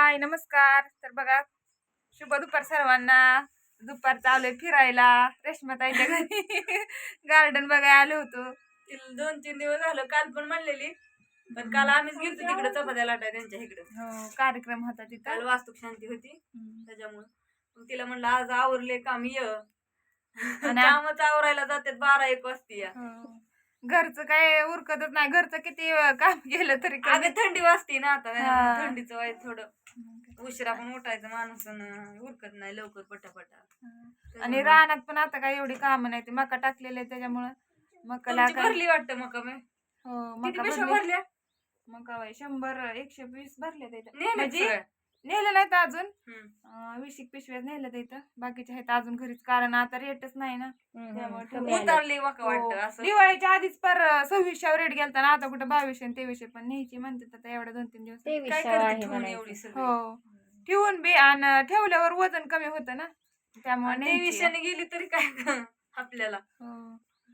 हाय नमस्कार. तर बघा शुभ दुपार सर्वांना. दुपार चालू फिरायला रेश्माताईच्या घरी गार्डन बघायला आलो होतो. 2-3 दिवस झालं. काल पण म्हणलेली, पण काल आम्हीच गेलतो तिकडे चपात्या लाटाय त्यांच्या इकडे. हो कार्यक्रम होता तिथं. काल वास्तुक शांती होती त्याच्यामुळे मग तिला म्हणलं आज आवरले काम ये कामच आवरायला जातात 12-1 वाजती. घरचं काय उरकतच नाही. घरचं किती काम केलं तरी अगं थंडी वाजती ना आता. थंडीचं वाईट थोडं उशिरा पण उठायचं माणूस उरकत नाही लवकर पटापटा. आणि रानात पण आता काय एवढी कामं नाही. ती मका टाकलेली आहे त्याच्यामुळे मकाला भरली वाटतं मका मी. हो किती मका पिशव्या भरल्या? मका 100-120 भरल्या त्याच्यात. म्हणजे म्हणजे नेलं नाहीत अजून 20 पिशव्या नेलं इथं. बाकीच्या आहेत अजून घरीच, कारण आता रेटच नाही ना त्यामुळे उतरली मका वाटतं असं. दिवाळीच्या आधीच पर 2600 रेट गेलता ना. आता कुठं 2200 आणि 2300 पण न्यायची म्हणतात आता एवढ्या 2-3 दिवस. काय करते ठेवून एवढी सगळी? हो ठेवून बी आणि ठेवल्यावर वजन कमी होतं ना त्यामुळे 2300 गेली तरी काय आपल्याला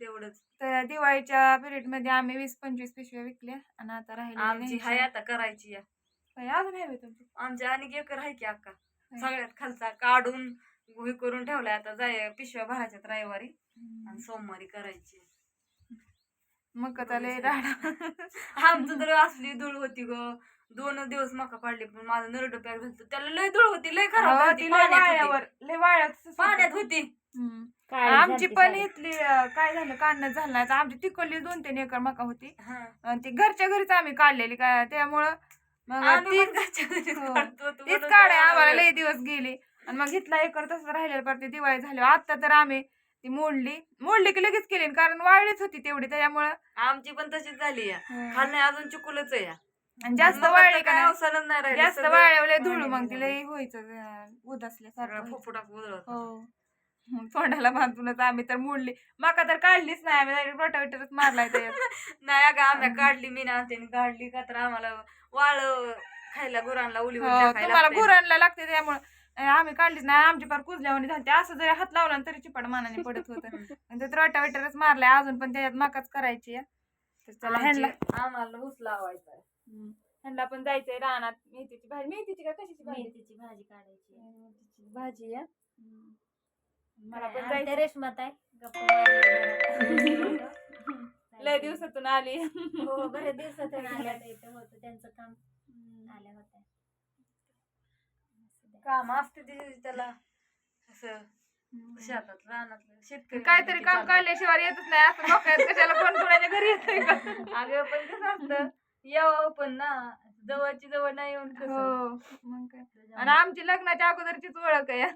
तेवढंच. तर दिवाळीच्या पिरियड मध्ये आम्ही 20-25 पिशव्या विकल्या आणि आता आमची हाय आता करायची अजून आहे तुमची. आमच्या आणि एकर आहे की अक्का सगळ्यात खालचा काढून हे करून ठेवलाय. आता जाय पिशव्या भरायच्यात रविवारी आणि सोमवारी करायची. मग लय राडा. आमचं तर असली धूळ होती ग. 2 दिवस मका काढली पण माझं नरड पॅक झालं. त्याला लय धूळ होती, लय खराब होती. पाण्यात होती. आमची पण इथली काय झालं काढणं झालं नाही. आमची तिकडली 2-3 एकर मका होती आणि ती घरच्या घरीच आम्ही काढलेली काय त्यामुळं मग तीच काढाय आम्हाला लय दिवस गेले. आणि मग इथला एकर तसं राहिलेलं परत दिवाळी झाली. आता तर आम्ही ती मोडली की लगेच केली, कारण वाळलीच होती तेवढी त्याच्यामुळं. आमची पण तशीच झाली खाल नाही अजून चुकुलच आहे. आणि जास्त वाळली का नाही, अवसरच नाही राहिली. जास्त वाळवले धुळ मग तिला व्हायचं उदासल्यासारखं. हो तोंडाला बांधूनच आम्ही तर मोडली मका तर काढलीच नाही. आम्ही रोटावेटरच मारलाय नाही अगं आम्ही काढली. मी ना त्याने काढली का तर आम्हाला वाळ खायला गुरांना उली तुम्हाला गुरांना लागते त्यामुळे आम्ही काढलीच नाही. आमची फार कुजल्यावानी झाली. असं जरी हात लावला तरी चिपड मानाने पडत होतं. ते रोटावेटरच मारलाय अजून पण त्याच्यात मकाच करायची. तर चला आम्हाला ऊस लावायचा. ह्यांना पण जायचंय रानात. मेथीची भाजी. मेथीची का कशाची भाजी? मेथीची भाजी काढायची. मेथीची भाजी आहे. मला पण जायचं. रेशमात आहे लय दिवसातून आली. हो बऱ्याच दिवसातून आल्या. होतं त्यांचं काम आल्या होत्या. काम असते त्याला असं शेतात रानातलं शेतकरी काहीतरी काम काढल्याशिवाय येतच नाही. असं मोकळ्यात कशाला कोण कोणाच्या घरी येतंय का? अगं पण कसं असतं यावं पण ना जवळची जवळ नाही येऊन मग काय. आणि आमची लग्नाच्या अगोदरचीच ओळख आहे.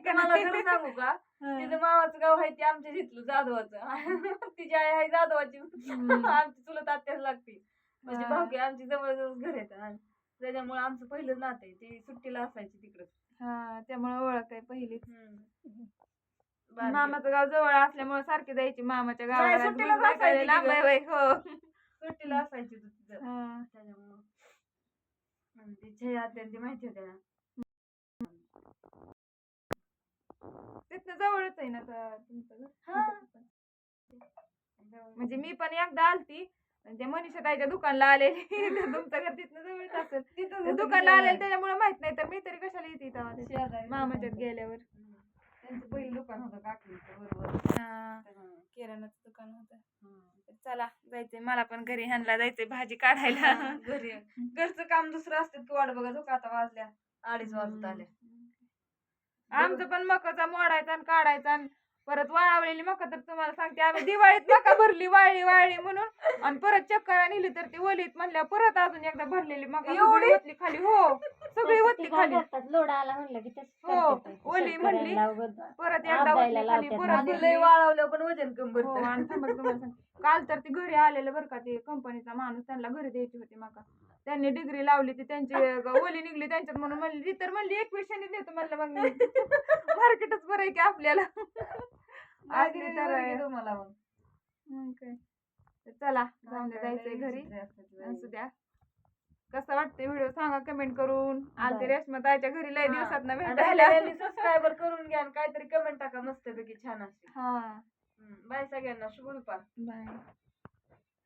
मला खरं सांगू का, तिचं मामाचं गाव आहे ते आमच्या तिथलं जाधवाचं. तिची आई आहे जाधवाची. आमची चुलत आत्याच लागते. म्हणजे भाऊकी आमची जवळ घर येतं त्याच्यामुळे आमचं पहिलं नातं आहे. ती सुट्टीला असायची तिकडं. त्यामुळे ओळख आहे पहिली. मामाचं गाव जवळ असल्यामुळे सारखी जायची मामाच्या गावाला. सुट्टीला लांब आहे. हो सुट्टीला असायची तू तिथं त्याच्यामुळं तिच्या आत्यांची माहिती होते ना. तिथनं जवळच आहे ना तुमचं घर. म्हणजे मी पण एकदा आलती ते मनीषा ताईच्या दुकानला आलेली. तुमचं घर तिथनं जवळच असेल. दुकानला आलेलं त्याच्यामुळे माहित नाही. तर मी तरी कशाला येते तेव्हा मामाच्यात गेल्यावर. त्यांचं पहिलं दुकान होतं काकीचं बरोबर. किराणाचं दुकान होतं. चला जायचंय मला पण घरी. ह्यांना जायचंय भाजी काढायला. घरी घरचं काम दुसरं असतं की वाट बघा. झोका आता वाजल्या 2:30 वाजत आले. आमचं पण मकाचा मोडायचा आणि काढायचा आणि परत वाळवलेली मका तर तुम्हाला सांगते आम्ही दिवाळीत मका भरली वाळली म्हणून आणि परत चक्कर नेली तर ती ओलीत म्हणल्या परत अजून एकदा भरलेली मका एवढी होतली खाली. हो सगळी होतली खाली. लोड आला म्हणलं की हो ओली म्हणली परत एकदा होतली खाली. परत लय वाळवलं पण वजन कम भरतं. आणि तुम्हाला सांग काल तर ती घरी आलेलं बरं का. ते कंपनीचा माणूस त्यांना घरी द्यायची होती मका. त्यांनी डिग्री लावली ती त्यांची ओली निघली त्यांच्यात म्हणून म्हणली ती तर म्हणली 2100 देतो म्हणलं. मग मार्केटच बरं आहे की आपल्याला. तुम्हाला मग काय चला जाऊन जायचंय घरी. असू द्या. कसं वाटतंय व्हिडिओ सांगा कमेंट करून. आलते रेश्मा ताईच्या घरी लय दिवसात न भेटायला. सबस्क्रायबर करून घ्या आणि काहीतरी कमेंट टाका मस्तपैकी छान असते. बाय सगळ्यांना. शुभ दुपार. बाय.